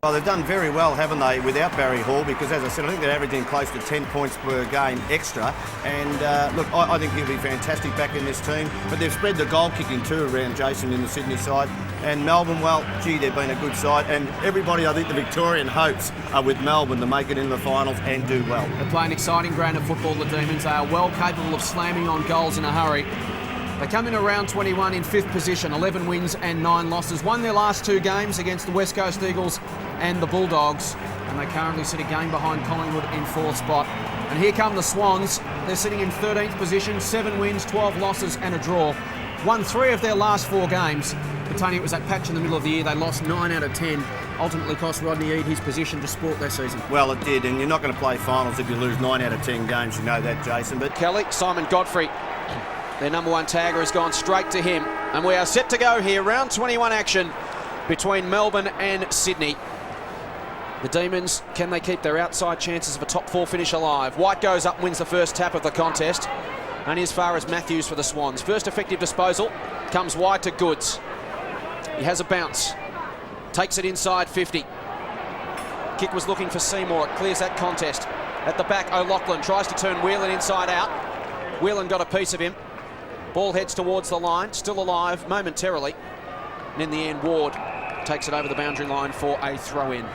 Well, they've done very well, haven't they, without Barry Hall, because, as I said, I think they're averaging close to 10 points per game extra. And, look, I think he'll be fantastic back in this team. But they've spread the goal kicking too around Jason in the Sydney side. And Melbourne, well, gee, they've been a good side. And everybody, I think the Victorian hopes are with Melbourne to make it in the finals and do well. They play an exciting brand of football, the Demons. They are well capable of slamming on goals in a hurry. They come in around 21 in 5th position, 11 wins and 9 losses. Won their last 2 games against the West Coast Eagles and the Bulldogs. And they currently sit a game behind Collingwood in 4th spot. And here come the Swans. They're sitting in 13th position, 7 wins, 12 losses and a draw. Won 3 of their last 4 games. But Tony, it was that patch in the middle of the year. They lost 9 out of 10. Ultimately cost Rodney Eade his position to sport their season. Well, it did, and you're not going to play finals if you lose 9 out of 10 games. You know that, Jason. But Kelly, Simon Godfrey, their number 1 tagger, has gone straight to him. And we are set to go here. Round 21 action between Melbourne and Sydney. The Demons, can they keep their outside chances of a top 4 finish alive? White goes up and wins the first tap of the contest. Only as far as Matthews for the Swans. First effective disposal comes wide to Goods. He has a bounce. Takes it inside 50. Kick was looking for Seymour. It clears that contest. At the back, O'Loughlin tries to turn Whelan inside out. Whelan got a piece of him. Ball heads towards the line. Still alive momentarily. And in the end, Ward takes it over the boundary line for a throw-in.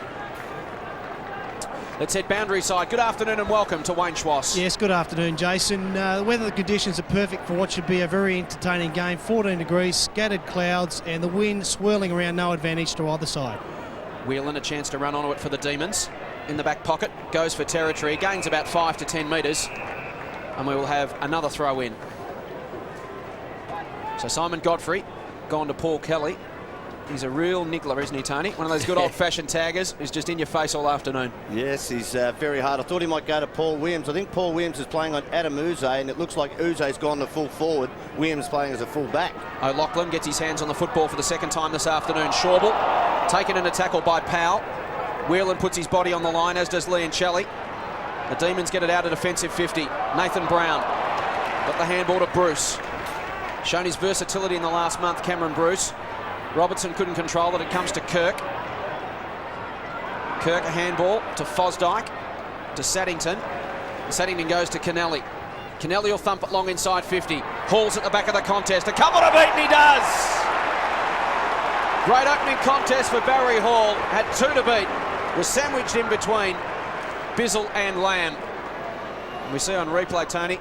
Let's head boundary side. Good afternoon and welcome to Wayne Schwass. Yes, good afternoon, Jason. The weather conditions are perfect for what should be a very entertaining game. 14 degrees, scattered clouds, and the wind swirling around, no advantage to either side. Whelan, a chance to run onto it for the Demons. In the back pocket, goes for territory, gains about 5 to 10 metres, and we will have another throw in. So Simon Godfrey gone to Paul Kelly. He's a real niggler, isn't he, Tony? One of those good old-fashioned taggers who's just in your face all afternoon. Yes, he's very hard. I thought he might go to Paul Williams. I think Paul Williams is playing on Adam Uze, and it looks like Uze's gone to full forward. Williams playing as a full back. O'Loughlin gets his hands on the football for the second time this afternoon. Schauble taken in a tackle by Powell. Whelan puts his body on the line, as does Liancelli. The Demons get it out at defensive 50. Nathan Brown got the handball to Bruce. Shown his versatility in the last month, Cameron Bruce. Robertson couldn't control it. It comes to Kirk. Kirk, a handball to Fosdyke, to Saddington. Saddington goes to Kennelly. Kennelly will thump it long inside 50. Hall's at the back of the contest. A couple to beat, and he does! Great opening contest for Barry Hall. Had 2 to beat. Was sandwiched in between Bizzle and Lamb. And we see on replay, Tony,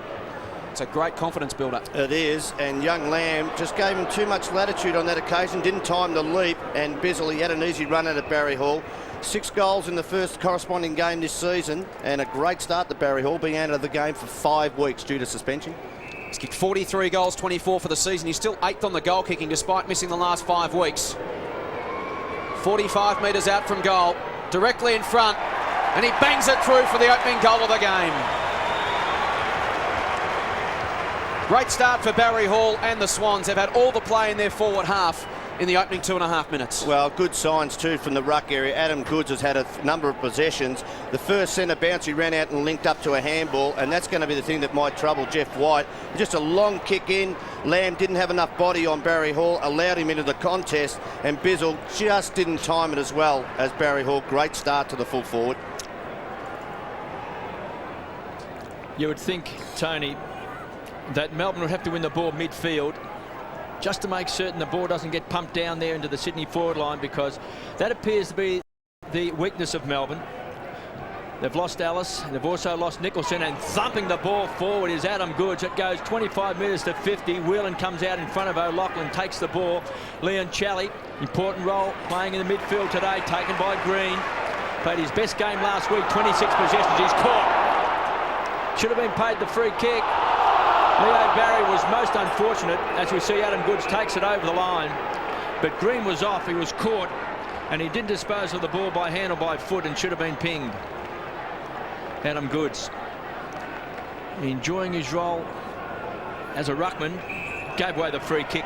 it's a great confidence builder. It is, and young Lamb just gave him too much latitude on that occasion, didn't time the leap, and Bizzle, he had an easy run at Barry Hall. 6 goals in the first corresponding game this season, and a great start to Barry Hall, being out of the game for 5 weeks due to suspension. He's kicked 43 goals, 24 for the season. He's still 8th on the goal kicking despite missing the last 5 weeks. 45 metres out from goal, directly in front, and he bangs it through for the opening goal of the game. Great start for Barry Hall and the Swans. They've had all the play in their forward half in the opening 2.5 minutes. Well, good signs too from the ruck area. Adam Goods has had a number of possessions. The first centre bounce, he ran out and linked up to a handball, and that's going to be the thing that might trouble Jeff White. Just a long kick in. Lamb didn't have enough body on Barry Hall, allowed him into the contest, and Bizzle just didn't time it as well as Barry Hall. Great start to the full forward. You would think, Tony, that Melbourne would have to win the ball midfield just to make certain the ball doesn't get pumped down there into the Sydney forward line, because that appears to be the weakness of Melbourne. They've lost Ellis, and they've also lost Nicholson, and thumping the ball forward is Adam Goods. It goes 25 metres to 50. Whelan comes out in front of O'Loughlin, takes the ball. Liancelli, important role playing in the midfield today, taken by Green. Played his best game last week, 26 possessions. He's caught. Should have been paid the free kick. Leo Barry was most unfortunate, as we see Adam Goods takes it over the line. But Green was off, he was caught, and he didn't dispose of the ball by hand or by foot and should have been pinged. Adam Goods, enjoying his role as a ruckman, gave away the free kick.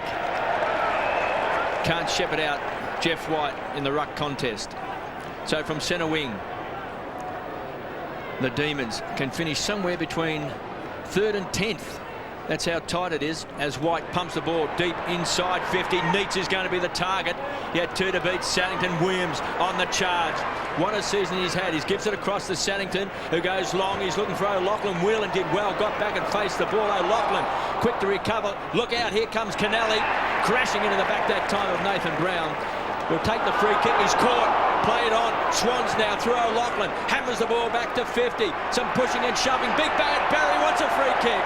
Can't shepherd out Jeff White in the ruck contest. So from centre wing, the Demons can finish somewhere between 3rd and 10th That's how tight it is as White pumps the ball deep inside 50. Neitz is going to be the target. He had 2 to beat Sannington. Williams on the charge. What a season he's had. He gives it across to Sannington, who goes long. He's looking for O'Loughlin. Whelan did well, got back and faced the ball. O'Loughlin quick to recover. Look out, here comes Kennelly, crashing into the back that time of Nathan Brown. Will take the free kick. He's caught. Play it on. Swans now through O'Loughlin. Hammers the ball back to 50. Some pushing and shoving. Big bad Barry wants a free kick.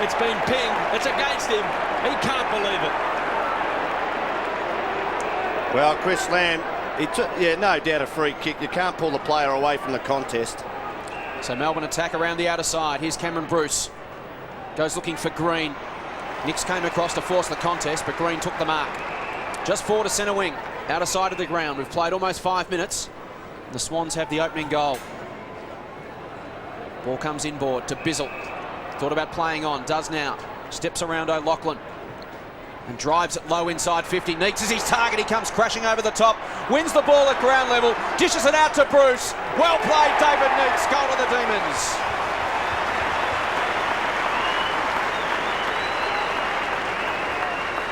It's been pinged. It's against him. He can't believe it. Well, Chris Lamb, he took, no doubt a free kick. You can't pull the player away from the contest. So Melbourne attack around the outer side. Here's Cameron Bruce. Goes looking for Green. Nix came across to force the contest, but Green took the mark. Just forward to centre wing, outer side of the ground. We've played almost 5 minutes. The Swans have the opening goal. Ball comes inboard to Bizzle. Thought about playing on, does now. Steps around O'Loughlin and drives it low inside 50. Neitz is his target. He comes crashing over the top. Wins the ball at ground level. Dishes it out to Bruce. Well played, David Neitz. Goal to the Demons.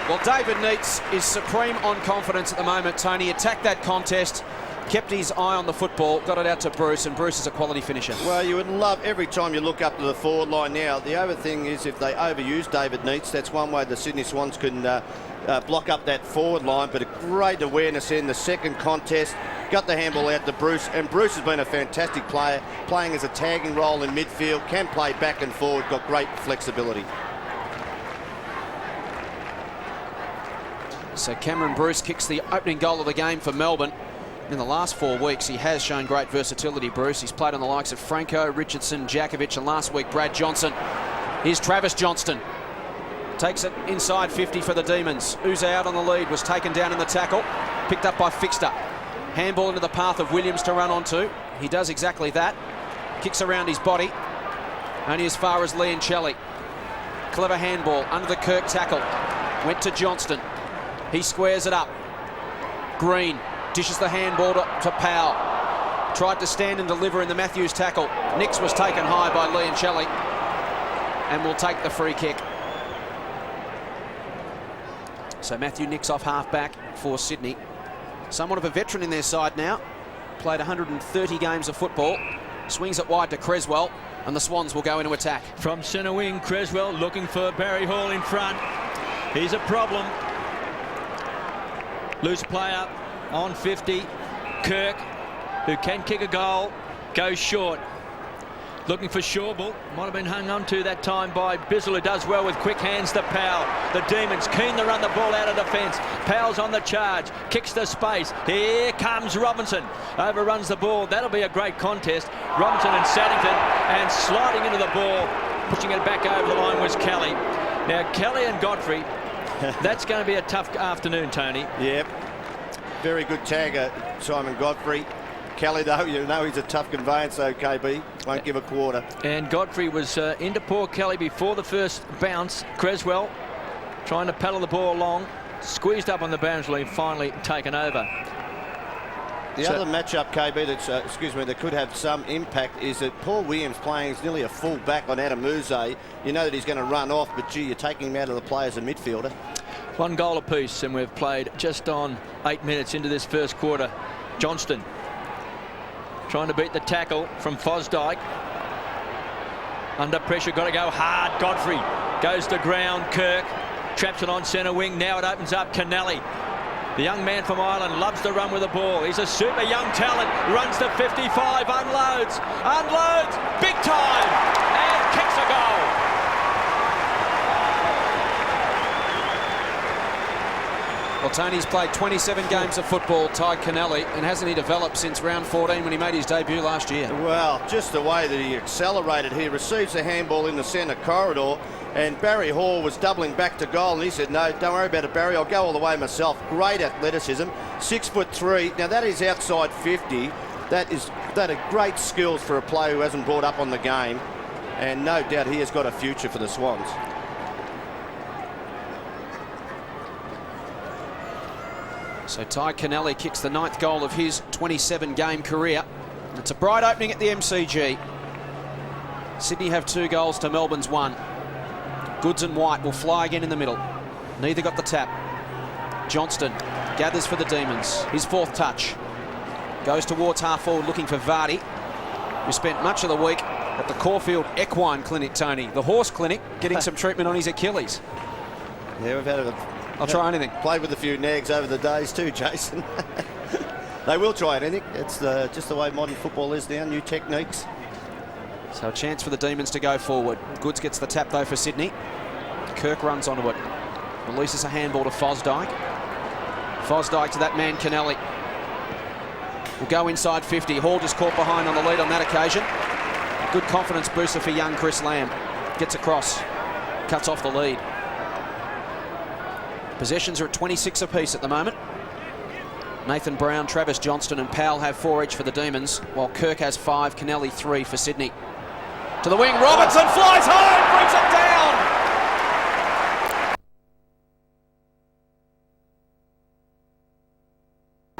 Well, David Neitz is supreme on confidence at the moment, Tony. Attacked that contest, kept his eye on the football, got it out to Bruce, and Bruce is a quality finisher. Well, you would love every time you look up to the forward line now. The other thing is if they overuse David Neitz, that's one way the Sydney Swans can block up that forward line, but a great awareness in the second contest. Got the handball out to Bruce, and Bruce has been a fantastic player, playing as a tagging role in midfield, can play back and forward, got great flexibility. So Cameron Bruce kicks the opening goal of the game for Melbourne. In the last 4 weeks, he has shown great versatility, Bruce. He's played on the likes of Franco, Richardson, Jakovic, and last week, Brad Johnson. Here's Travis Johnston. Takes it inside 50 for the Demons. Uze out on the lead, was taken down in the tackle. Picked up by Fixter. Handball into the path of Williams to run onto. He does exactly that. Kicks around his body. Only as far as Leoncelli. Clever handball under the Kirk tackle. Went to Johnston. He squares it up. Green dishes the handball to Powell. Tried to stand and deliver in the Matthews tackle. Nix was taken high by Leoncelli and will take the free kick. So Matthew Nix off half-back for Sydney. Somewhat of a veteran in their side now. Played 130 games of football. Swings it wide to Creswell, and the Swans will go into attack. From centre wing, Creswell looking for Barry Hall in front. He's a problem. Loose player on 50. Kirk, who can kick a goal, goes short. Looking for Shawbull. Might have been hung on to that time by Bizzle, who does well with quick hands to Powell. The Demons keen to run the ball out of defence. Powell's on the charge. Kicks to space. Here comes Robinson. Overruns the ball. That'll be a great contest. Robinson and Saddington, and sliding into the ball. Pushing it back over the line was Kelly. Now, Kelly and Godfrey, that's going to be a tough afternoon, Tony. Yep. Very good tagger, Simon Godfrey. Kelly, though, you know he's a tough conveyance, though, KB. Won't give a quarter. And Godfrey was into poor Kelly before the first bounce. Creswell trying to paddle the ball along. Squeezed up on the boundary, finally taken over. The other matchup, KB, that's, that could have some impact is that Paul Williams playing is nearly a full back on Adam Uze. You know that he's going to run off, but gee, you're taking him out of the play as a midfielder. 1 goal apiece, and we've played just on 8 minutes into this first quarter. Johnston trying to beat the tackle from Fosdyke. Under pressure, got to go hard. Godfrey goes to ground. Kirk traps it on centre wing. Now it opens up. Kennelly, the young man from Ireland, loves to run with the ball. He's a super young talent. Runs to 55, unloads, big time, and kicks a goal. Well, Tony's played 27 games of football, Ty Kennelly, and hasn't he developed since round 14 when he made his debut last year? Well, just the way that he accelerated. He receives a handball in the centre corridor, and Barry Hall was doubling back to goal, and he said, no, don't worry about it, Barry, I'll go all the way myself. Great athleticism, 6'3". Now, that is outside 50. That are great skills for a player who hasn't brought up on the game, and no doubt he has got a future for the Swans. So Ty Kennelly kicks the 9th goal of his 27-game career. It's a bright opening at the MCG. Sydney have 2 goals to Melbourne's 1. Goods and White will fly again in the middle. Neither got the tap. Johnston gathers for the Demons. His 4th touch. Goes towards half forward looking for Vardy, who spent much of the week at the Caulfield Equine Clinic, Tony. The horse clinic, getting some treatment on his Achilles. Yeah, we've had I'll try anything. Played with a few nags over the days too, Jason. They will try anything. It's just the way modern football is now, new techniques. So a chance for the Demons to go forward. Goods gets the tap though for Sydney. Kirk runs onto it. Releases a handball to Fosdyke. Fosdyke to that man Kennelly. Will go inside 50. Hall just caught behind on the lead on that occasion. Good confidence booster for young Chris Lamb. Gets across. Cuts off the lead. Possessions are at 26 apiece at the moment. Nathan Brown, Travis Johnston and Powell have 4 each for the Demons, while Kirk has 5, Kennelly 3 for Sydney. To the wing, Robertson flies home, brings it down!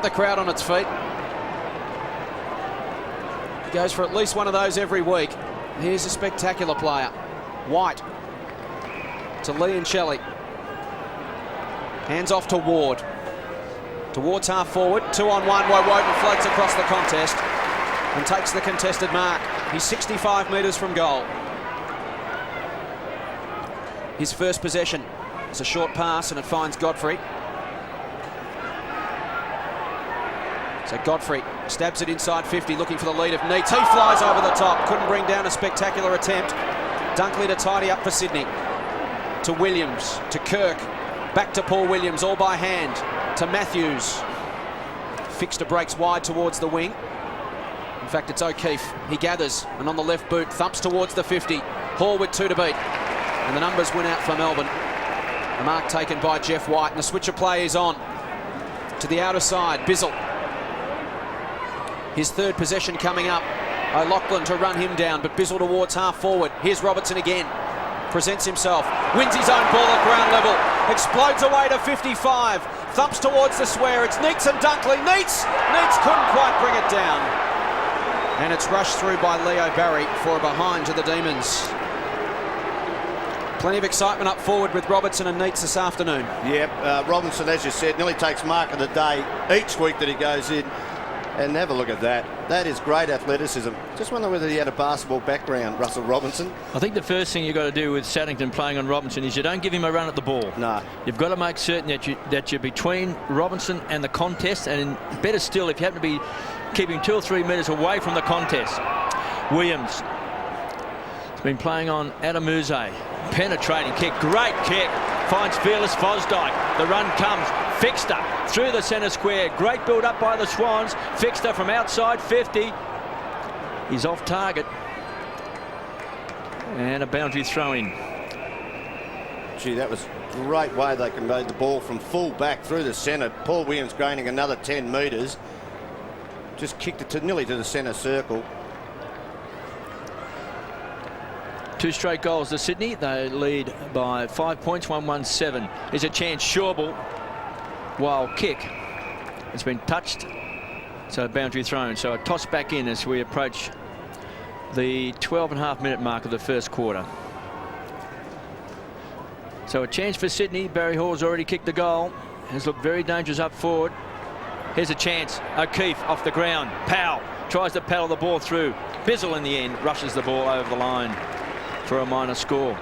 The crowd on its feet. He goes for at least one of those every week. Here's a spectacular player. White to Lee and Shelley. Hands off to Ward. Towards half forward, 2-on-1, Woden floats across the contest and takes the contested mark. He's 65 metres from goal. His first possession. It's a short pass and it finds Godfrey. So Godfrey stabs it inside 50, looking for the lead of Neitz. He flies over the top, couldn't bring down a spectacular attempt. Dunkley to tidy up for Sydney. To Williams, to Kirk, back to Paul Williams, all by hand. To Matthews. Fixter breaks wide towards the wing. In fact, it's O'Keefe. He gathers, and on the left boot, thumps towards the 50. Hall with 2 to beat. And the numbers win out for Melbourne. The mark taken by Jeff White, and the switch of play is on. To the outer side, Bizzle. His 3rd possession coming up. O'Loughlin to run him down, but Bizzle towards half forward. Here's Robertson again. Presents himself, wins his own ball at ground level, explodes away to 55, thumps towards the square. It's Neitz and Dunkley. Neitz couldn't quite bring it down. And it's rushed through by Leo Barry for a behind to the Demons. Plenty of excitement up forward with Robertson and Neitz this afternoon. Yep, Robinson, as you said, nearly takes mark of the day each week that he goes in. And have a look at that. That is great athleticism. Just wonder whether he had a basketball background, Russell Robinson. I think the first thing you've got to do with Saddington playing on Robinson is you don't give him a run at the ball. No. You've got to make certain that you're between Robinson and the contest, and better still if you happen to be keeping 2 or 3 metres away from the contest. Williams has been playing on Adamuze. Penetrating kick, great kick. Finds fearless Fosdyke. The run comes. Fixter through the centre square. Great build up by the Swans. Fixter from outside 50. He's off target. And a boundary throw in. Gee, that was a great way they conveyed the ball from full back through the centre. Paul Williams gaining another 10 metres. Just kicked it nearly to the centre circle. 2 straight goals to Sydney. They lead by 5 points, 1-1-7. There's a chance. Shawbull, wild kick. It's been touched. So a boundary thrown. So a toss back in as we approach the 12.5-minute mark of the first quarter. So a chance for Sydney. Barry Hall's already kicked the goal. Has looked very dangerous up forward. Here's a chance. O'Keefe off the ground. Powell tries to paddle the ball through. Bizzle in the end rushes the ball over the line for a minor score.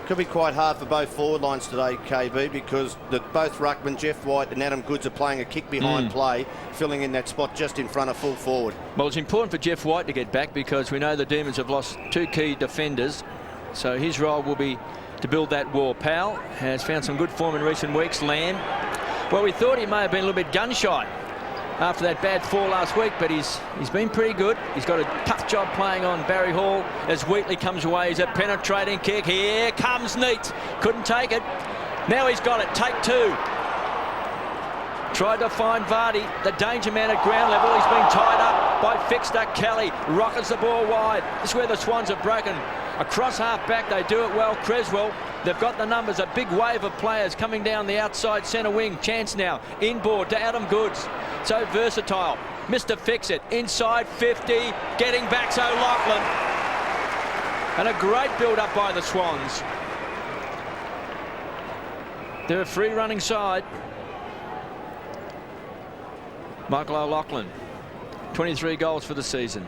Could be quite hard for both forward lines today, KB, because both Ruckman, Jeff White and Adam Goods are playing a kick behind play, filling in that spot just in front of full forward. Well, it's important for Jeff White to get back because we know the Demons have lost 2 key defenders, so his role will be to build that wall. Powell has found some good form in recent weeks. Lamb, well, we thought he may have been a little bit gun-shy after that bad fall last week, but he's been pretty good. He's got a tough job playing on Barry Hall as Wheatley comes away. He's a penetrating kick. Here comes Neitz. Couldn't take it. Now he's got it. Take 2. Tried to find Vardy, the danger man at ground level. He's been tied up by Fixter. Kelly rockets the ball wide. This is where the Swans have broken. Across half back, they do it well. Creswell, they've got the numbers. A big wave of players coming down the outside centre wing. Chance now. Inboard to Adam Goods. So versatile. Mr. Fix-It. Inside 50. Getting back's O'Loughlin. And a great build-up by the Swans. They're a free-running side. Michael O'Loughlin, 23 goals for the season.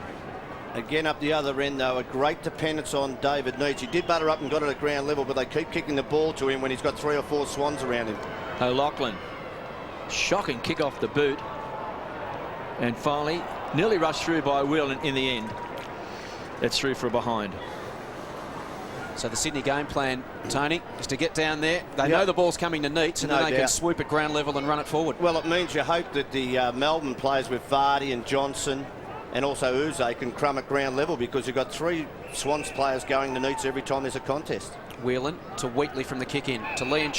Again, up the other end, though, a great dependence on David Neitz. He did butter up and got it at ground level, but they keep kicking the ball to him when he's got 3 or 4 Swans around him. O'Loughlin, shocking kick off the boot. And finally, nearly rushed through by Whelan in the end. It's through for a behind. So the Sydney game plan, Tony, is to get down there. They know the ball's coming to Neitz, and then they can swoop at ground level and run it forward. Well, it means you hope that the Melbourne players with Vardy and Johnson and also Uze can crumb at ground level, because you've got 3 Swans players going to Neitz every time there's a contest. Whelan to Wheatley from the kick in to Lian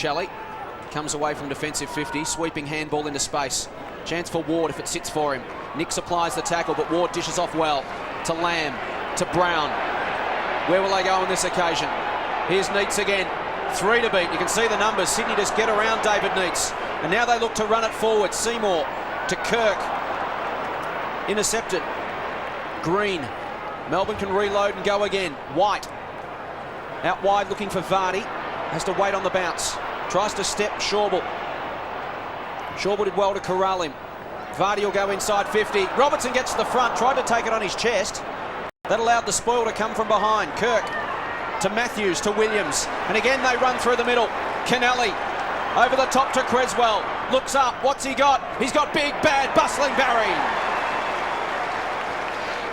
comes away from defensive 50, sweeping handball into space. Chance for Ward if it sits for him. Nick supplies the tackle, but Ward dishes off well to Lamb, to Brown. Where will they go on this occasion? Here's Neitz again. 3 to beat. You can see the numbers. Sydney just get around David Neitz. And now they look to run it forward. Seymour to Kirk. Intercepted. Green. Melbourne can reload and go again. White. Out wide looking for Vardy. Has to wait on the bounce. Tries to step Shawbull. Shawbull did well to corral him. Vardy will go inside 50. Robertson gets to the front. Tried to take it on his chest. That allowed the spoil to come from behind. Kirk to Matthews to Williams. And again they run through the middle. Kennelly over the top to Creswell. Looks up. What's he got? He's got big, bad, bustling Barry.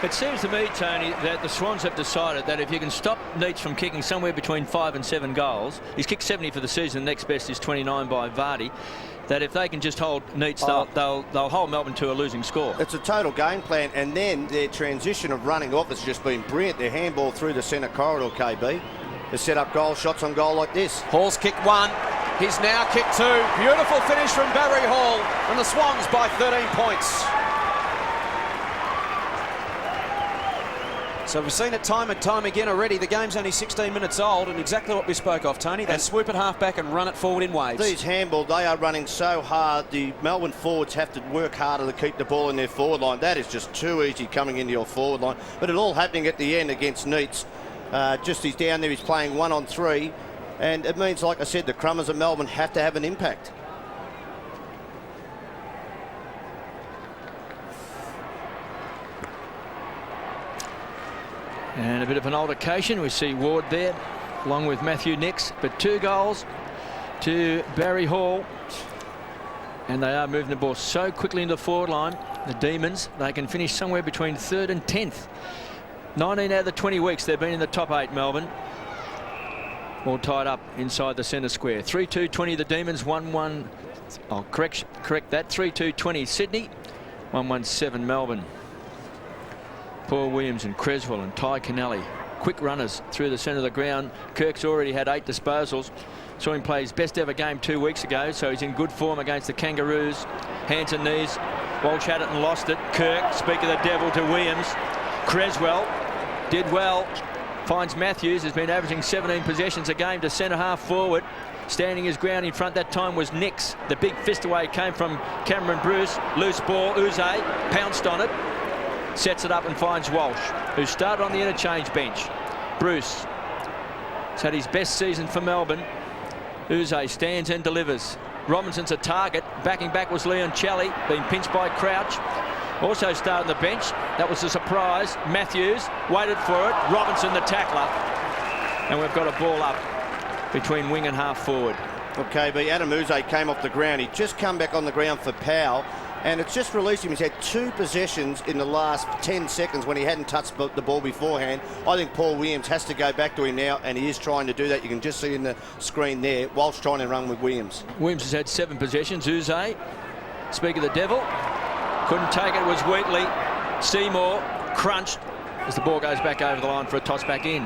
It seems to me, Tony, that the Swans have decided that if you can stop Neitz from kicking somewhere between 5 and 7 goals, he's kicked 70 for the season, the next best is 29 by Vardy, that if they can just hold Neitz, they'll hold Melbourne to a losing score. It's a total game plan, and then their transition of running off has just been brilliant. Their handball through the centre corridor, KB, has set up shots on goal like this. Hall's kicked 1. He's now kicked 2. Beautiful finish from Barry Hall, and the Swans by 13 points. So we've seen it time and time again already. The game's only 16 minutes old, and exactly what we spoke of, Tony. They swoop at half-back and run it forward in waves. These handball, they are running so hard. The Melbourne forwards have to work harder to keep the ball in their forward line. That is just too easy coming into your forward line. But it all happening at the end against Neitz. Just he's down there, he's playing 1-on-3. And it means, like I said, the Crummers of Melbourne have to have an impact. And a bit of an altercation. We see Ward there, along with Matthew Nix, but 2 goals to Barry Hall. And they are moving the ball so quickly into the forward line. The Demons, they can finish somewhere between 3rd and 10th. 19 out of the 20 weeks they've been in the top 8, Melbourne. All tied up inside the centre square. 3-2-20 the Demons, 1-1. I'll correct that. 3-2-20 Sydney, 1-1-7 Melbourne. Paul Williams and Creswell and Ty Kennelly, quick runners through the centre of the ground. Kirk's already had 8 disposals. Saw him play his best ever game 2 weeks ago, so he's in good form against the Kangaroos. Hands and knees. Walsh had it and lost it. Kirk, speak of the devil, to Williams. Creswell did well. Finds Matthews, has been averaging 17 possessions a game to centre half forward. Standing his ground in front that time was Nix. The big fist away came from Cameron Bruce. Loose ball, Uze pounced on it. Sets it up and finds Walsh, who started on the interchange bench. Bruce has had his best season for Melbourne. Uze stands and delivers. Robinson's a target. Backing back was Leon Challey, being pinched by Crouch. Also started on the bench. That was a surprise. Matthews waited for it. Robinson, the tackler. And we've got a ball up between wing and half forward. Okay, but Adam Uze came off the ground. He just come back on the ground for Powell. And it's just released him. He's had 2 possessions in the last 10 seconds when he hadn't touched the ball beforehand. I think Paul Williams has to go back to him now, and he is trying to do that. You can just see in the screen there, Walsh trying to run with Williams. Williams has had 7 possessions. Uze, speak of the devil, couldn't take it. It was Wheatley. Seymour crunched as the ball goes back over the line for a toss back in.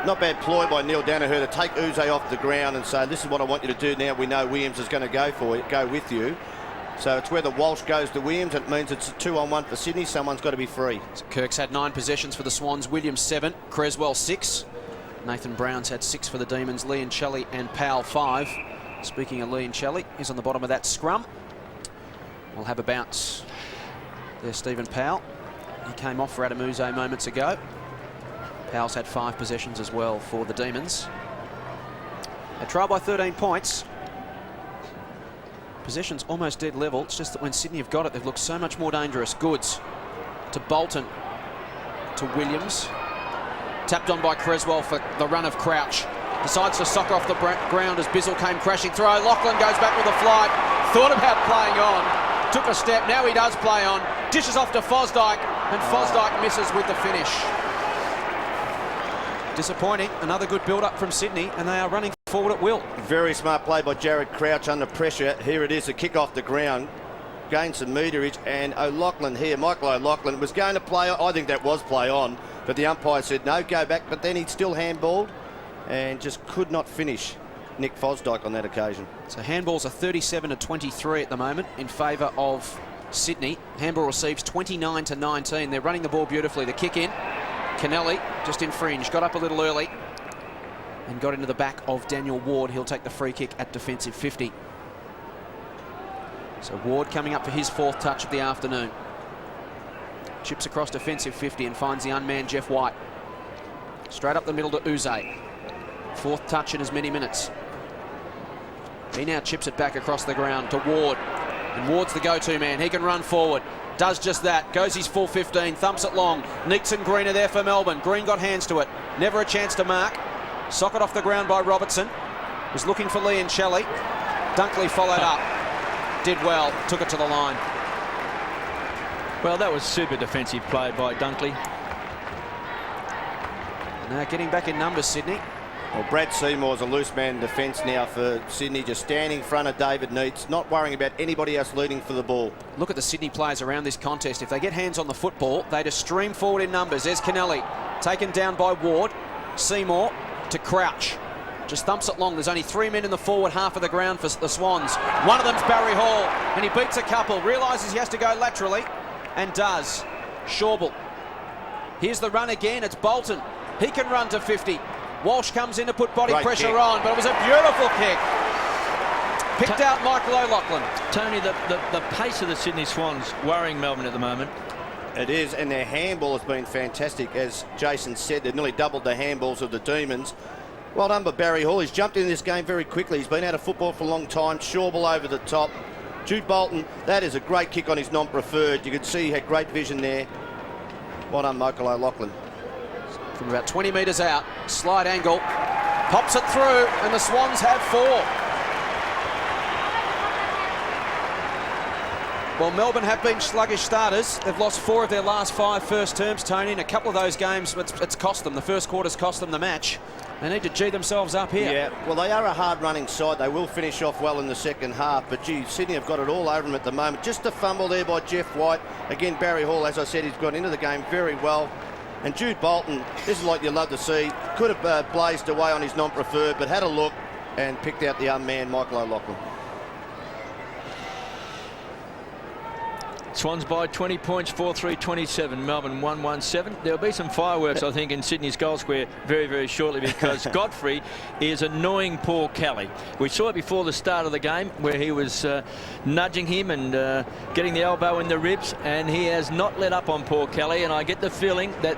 Not bad ploy by Neil Danaher to take Uze off the ground and say, this is what I want you to do now. We know Williams is going to go with you. So it's whether Walsh goes to Williams. It means it's a 2-on-1 for Sydney. Someone's got to be free. So Kirk's had 9 possessions for the Swans. Williams 7. Creswell 6. Nathan Brown's had 6 for the Demons. Leon Challey and Powell 5. Speaking of Leon Challey, he's on the bottom of that scrum. We'll have a bounce. There's Stephen Powell. He came off for Adam Uze moments ago. Powell's had 5 possessions as well for the Demons. They trail by 13 points. Possession's almost dead level. It's just that when Sydney have got it, they've looked so much more dangerous. Goods to Bolton, to Williams. Tapped on by Creswell for the run of Crouch. Decides to soccer off the ground as Bizzle came crashing through. Lachlan goes back with a flight. Thought about playing on. Took a step. Now he does play on. Dishes off to Fosdyke. And Fosdyke misses with the finish. Disappointing. Another good build-up from Sydney. And they are running forward at will. Very smart play by Jared Crouch under pressure. Here it is, a kick off the ground. Gained some meterage. And O'Loughlin here, Michael O'Loughlin, was going to play on. I think that was play on. But the umpire said, no, go back. But then he'd still handballed. And just could not finish Nick Fosdyke on that occasion. So handballs are 37-23 at the moment in favour of Sydney. Handball receives 29-19. They're running the ball beautifully. The kick in. Kennelly just infringed. Got up a little early and got into the back of Daniel Ward. He'll take the free kick at defensive 50. So Ward coming up for his 4th touch of the afternoon. Chips across defensive 50 and finds the unmanned Jeff White. Straight up the middle to Uze. 4th touch in as many minutes. He now chips it back across the ground to Ward. And Ward's the go-to man. He can run forward. Does just that. Goes his full 15. Thumps it long. Neeks and Green are there for Melbourne. Green got hands to it. Never a chance to mark. Socket off the ground by Robertson. Was looking for Lee and Shelley. Dunkley followed up. Did well. Took it to the line. Well, that was super defensive play by Dunkley. Now getting back in numbers, Sydney. Well, Brad Seymour's a loose man in defence now for Sydney, just standing in front of David Neitz, not worrying about anybody else leading for the ball. Look at the Sydney players around this contest. If they get hands on the football, they just stream forward in numbers. There's Kennelly, taken down by Ward. Seymour to Crouch. Just thumps it long. There's only 3 men in the forward half of the ground for the Swans. One of them's Barry Hall, and he beats a couple. Realises he has to go laterally, and does. Schauble. Here's the run again. It's Bolton. He can run to 50. Walsh comes in to put body Great pressure kick. on, but it was a beautiful kick. Picked out Michael O'Loughlin. Tony, the pace of the Sydney Swans worrying Melbourne at the moment. It is, and their handball has been fantastic. As Jason said, they've nearly doubled the handballs of the Demons. Well done by Barry Hall. He's jumped in this game very quickly. He's been out of football for a long time. Schauble over the top. Jude Bolton, that is a great kick on his non-preferred. You could see he had great vision there. Well done, Michael O'Loughlin. From about 20 metres out, slide angle, pops it through, and the Swans have 4. Well, Melbourne have been sluggish starters. They've lost 4 of their last 5 first terms, Tony. In a couple of those games, it's cost them. The first quarter's cost them the match. They need to G themselves up here. Yeah, well, they are a hard-running side. They will finish off well in the second half, but, gee, Sydney have got it all over them at the moment. Just a fumble there by Jeff White. Again, Barry Hall, as I said, he's gone into the game very well. And Jude Bolton, this is like you love to see. Could have blazed away on his non-preferred, but had a look and picked out the unmanned Michael O'Loughlin. Swans by 20 points, 4-3-27. Melbourne 1-1-7. There'll be some fireworks, I think, in Sydney's goal square very, very shortly, because Godfrey is annoying Paul Kelly. We saw it before the start of the game where he was nudging him and getting the elbow in the ribs, and he has not let up on Paul Kelly, and I get the feeling that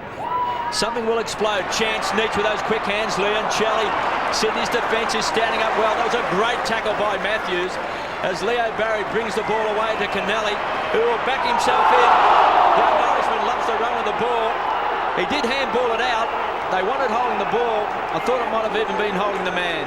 something will explode. Chance Neitz with those quick hands. Leon Shelley. Sydney's defence is standing up well. That was a great tackle by Matthews, as Leo Barry brings the ball away to Kennelly, who will back himself in. The Irishman loves to run with the ball. He did handball it out. They wanted holding the ball. I thought it might have even been holding the man.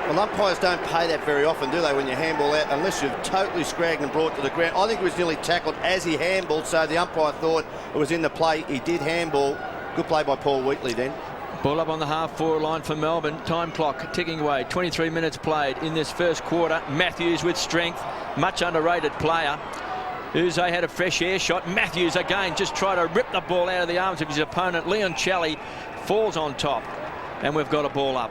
Well, umpires don't pay that very often, do they, when you handball out, unless you've totally scragged and brought to the ground. I think he was nearly tackled as he handballed, so the umpire thought it was in the play. He did handball. Good play by Paul Wheatley then. Ball up on the half-forward line for Melbourne. Time clock ticking away. 23 minutes played in this first quarter. Matthews with strength. Much underrated player. Uze had a fresh air shot. Matthews again just tried to rip the ball out of the arms of his opponent. Leon Shelley falls on top. And we've got a ball up.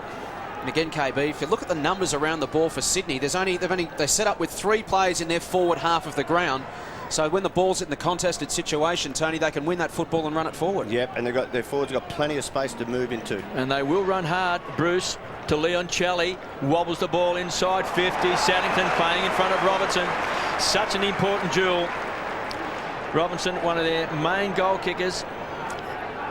And again, KB, if you look at the numbers around the ball for Sydney, they set up with 3 players in their forward half of the ground. So when the ball's in the contested situation, Tony, they can win that football and run it forward. Yep, and their forwards got plenty of space to move into. And they will run hard. Bruce to Leon Shelley. Wobbles the ball inside 50. Saddington playing in front of Robertson. Such an important duel. Robinson, one of their main goal kickers.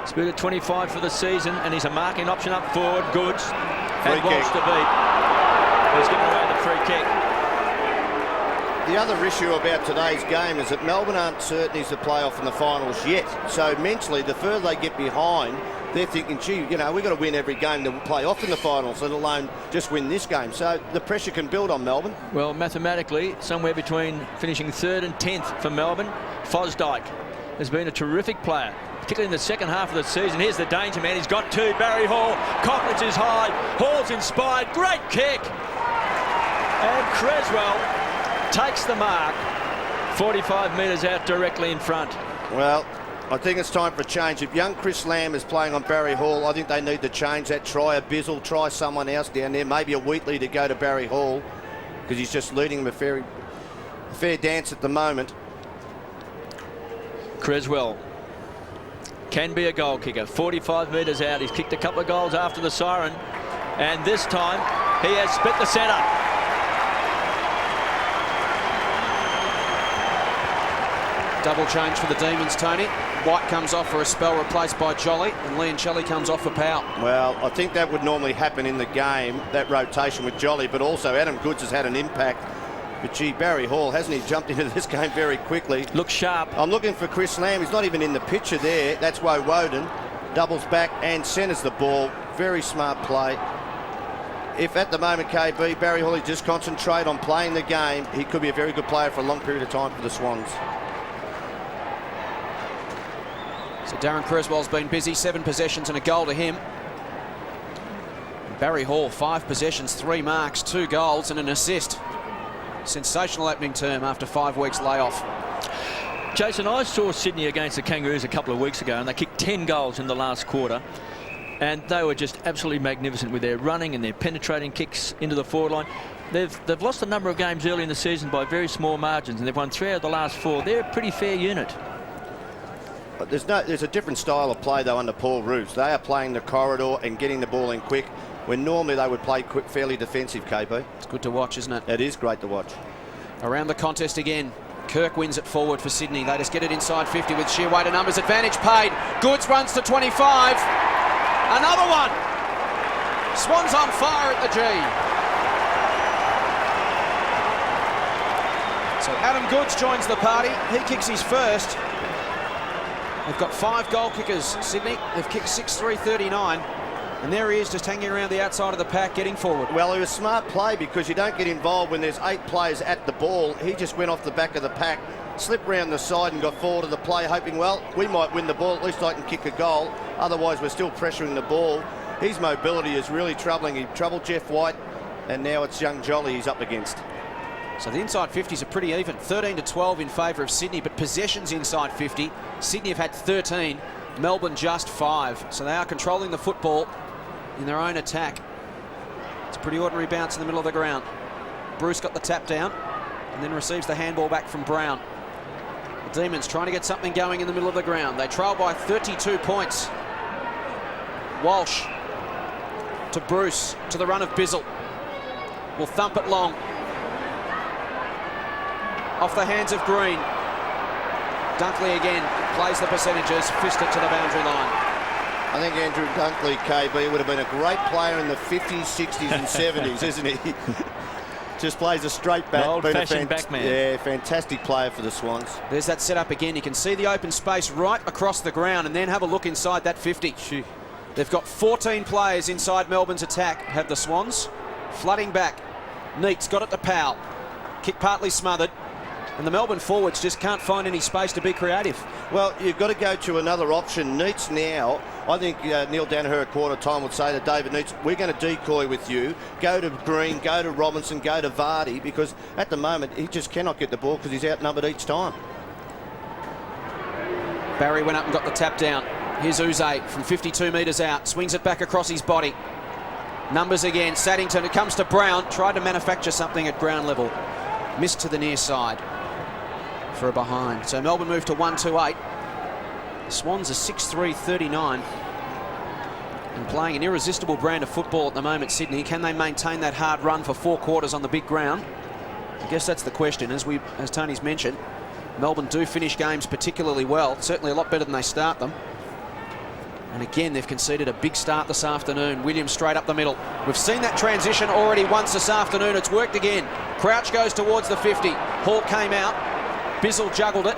Speed at 25 for the season, and he's a marking option up forward. Goods and Free Walsh kick. to beat. He's given away the free kick. The other issue about today's game is that Melbourne aren't certain he's the playoff in the finals yet. So mentally, the further they get behind, they're thinking, gee, we've got to win every game to play off in the finals, let alone just win this game. So the pressure can build on Melbourne. Well, mathematically, somewhere between finishing 3rd and 10th for Melbourne, Fosdyke has been a terrific player, particularly in the second half of the season. Here's the danger man. He's got 2. Barry Hall. Confidence is high. Hall's inspired. Great kick. And Creswell takes the mark. 45 metres out directly in front. Well, I think it's time for a change. If young Chris Lamb is playing on Barry Hall, I think they need to change that. Try a Bizzle, try someone else down there. Maybe a Wheatley to go to Barry Hall, because he's just leading them a fair dance at the moment. Creswell can be a goal kicker. 45 metres out. He's kicked a couple of goals after the siren. And this time, he has split the centre. Double change for the Demons, Tony. White comes off for a spell, replaced by Jolly, and Leoncelli comes off for Powell. Well, I think that would normally happen in the game, that rotation with Jolly, but also Adam Goods has had an impact. But gee, Barry Hall, hasn't he jumped into this game very quickly? Looks sharp. I'm looking for Chris Lamb. He's not even in the picture there. That's Woe Woden. Doubles back and centres the ball. Very smart play. If at the moment, KB, Barry Hall, he just concentrate on playing the game, he could be a very good player for a long period of time for the Swans. So Darren Creswell's been busy, 7 possessions and a goal to him. Barry Hall, 5 possessions, 3 marks, 2 goals and an assist. Sensational opening term after 5 weeks layoff. Jason, I saw Sydney against the Kangaroos a couple of weeks ago, and they kicked 10 goals in the last quarter. And they were just absolutely magnificent with their running and their penetrating kicks into the forward line. They've lost a number of games early in the season by very small margins, and they've won 3 out of the last 4. They're a pretty fair unit. But there's a different style of play, though, under Paul Roos. They are playing the corridor and getting the ball in quick, when normally they would play quick, fairly defensive, KP. It's good to watch, isn't it? It is great to watch. Around the contest again. Kirk wins it forward for Sydney. They just get it inside 50 with sheer weight of numbers. Advantage paid. Goods runs to 25. Another one. Swans on fire at the G. So Adam Goods joins the party. He kicks his first. They've got 5 goal kickers, Sydney. They've kicked 6-3-39. And there he is, just hanging around the outside of the pack, getting forward. Well, it was smart play, because you don't get involved when there's 8 players at the ball. He just went off the back of the pack, slipped round the side and got forward of the play, hoping, well, we might win the ball. At least I can kick a goal. Otherwise, we're still pressuring the ball. His mobility is really troubling. He troubled Jeff White, and now it's young Jolly he's up against. So the inside 50s are pretty even. 13-12 in favour of Sydney, but possessions inside 50. Sydney have had 13, Melbourne just 5. So they are controlling the football in their own attack. It's a pretty ordinary bounce in the middle of the ground. Bruce got the tap down and then receives the handball back from Brown. The Demons trying to get something going in the middle of the ground. They trail by 32 points. Walsh to Bruce, to the run of Bizzle. Will thump it long. Off the hands of Green. Dunkley again plays the percentages, fist it to the boundary line. I think Andrew Dunkley, KB, would have been a great player in the 50s, 60s and 70s, isn't he? Just plays a straight back. Old-fashioned backman. Yeah, fantastic player for the Swans. There's that setup again. You can see the open space right across the ground, and then have a look inside that 50. Gee. They've got 14 players inside Melbourne's attack, have the Swans. Flooding back. Neat's got it to Powell. Kick partly smothered. And the Melbourne forwards just can't find any space to be creative. Well, you've got to go to another option. Neitz now, I think Neil Danaher at quarter time would say to David Neitz, we're going to decoy with you. Go to Green, go to Robinson, go to Vardy, because at the moment he just cannot get the ball because he's outnumbered each time. Barry went up and got the tap down. Here's Uze from 52 metres out. Swings it back across his body. Numbers again. Saddington, it comes to Brown. Tried to manufacture something at ground level. Missed to the near side for a behind. So Melbourne moved to 1-2-8. The Swans are 6-3-39 and playing an irresistible brand of football at the moment, Sydney. Can they maintain that hard run for 4 quarters on the big ground? I guess that's the question. As Tony's mentioned, Melbourne do finish games particularly well. Certainly a lot better than they start them. And again, they've conceded a big start this afternoon. Williams straight up the middle. We've seen that transition already once this afternoon. It's worked again. Crouch goes towards the 50. Hall came out. Bizzle juggled it.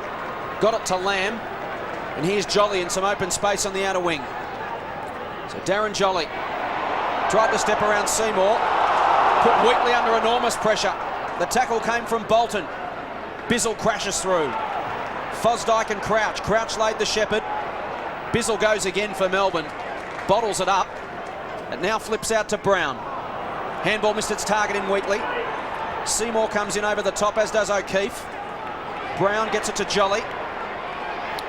Got it to Lamb. And here's Jolly in some open space on the outer wing. So Darren Jolly tried to step around Seymour. Put Wheatley under enormous pressure. The tackle came from Bolton. Bizzle crashes through. Fosdyke and Crouch. Crouch laid the shepherd. Bizzle goes again for Melbourne. Bottles it up. It now flips out to Brown. Handball missed its target in Wheatley. Seymour comes in over the top, as does O'Keefe. Brown gets it to Jolly.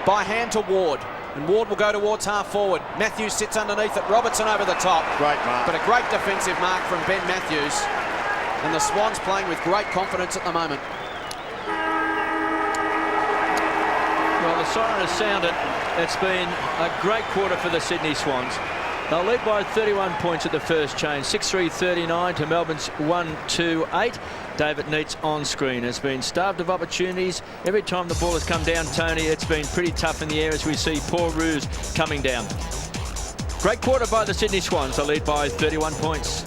By hand to Ward. And Ward will go towards half forward. Matthews sits underneath it. Robertson over the top. Great mark. But a great defensive mark from Ben Matthews. And the Swans playing with great confidence at the moment. Well, the siren has sounded. It's been a great quarter for the Sydney Swans. They'll lead by 31 points at the first change, 6-3-39 to Melbourne's 1-2-8. David Neitz on screen has been starved of opportunities. Every time the ball has come down, Tony, it's been pretty tough in the air as we see Paul Roos coming down. Great quarter by the Sydney Swans. They lead by 31 points.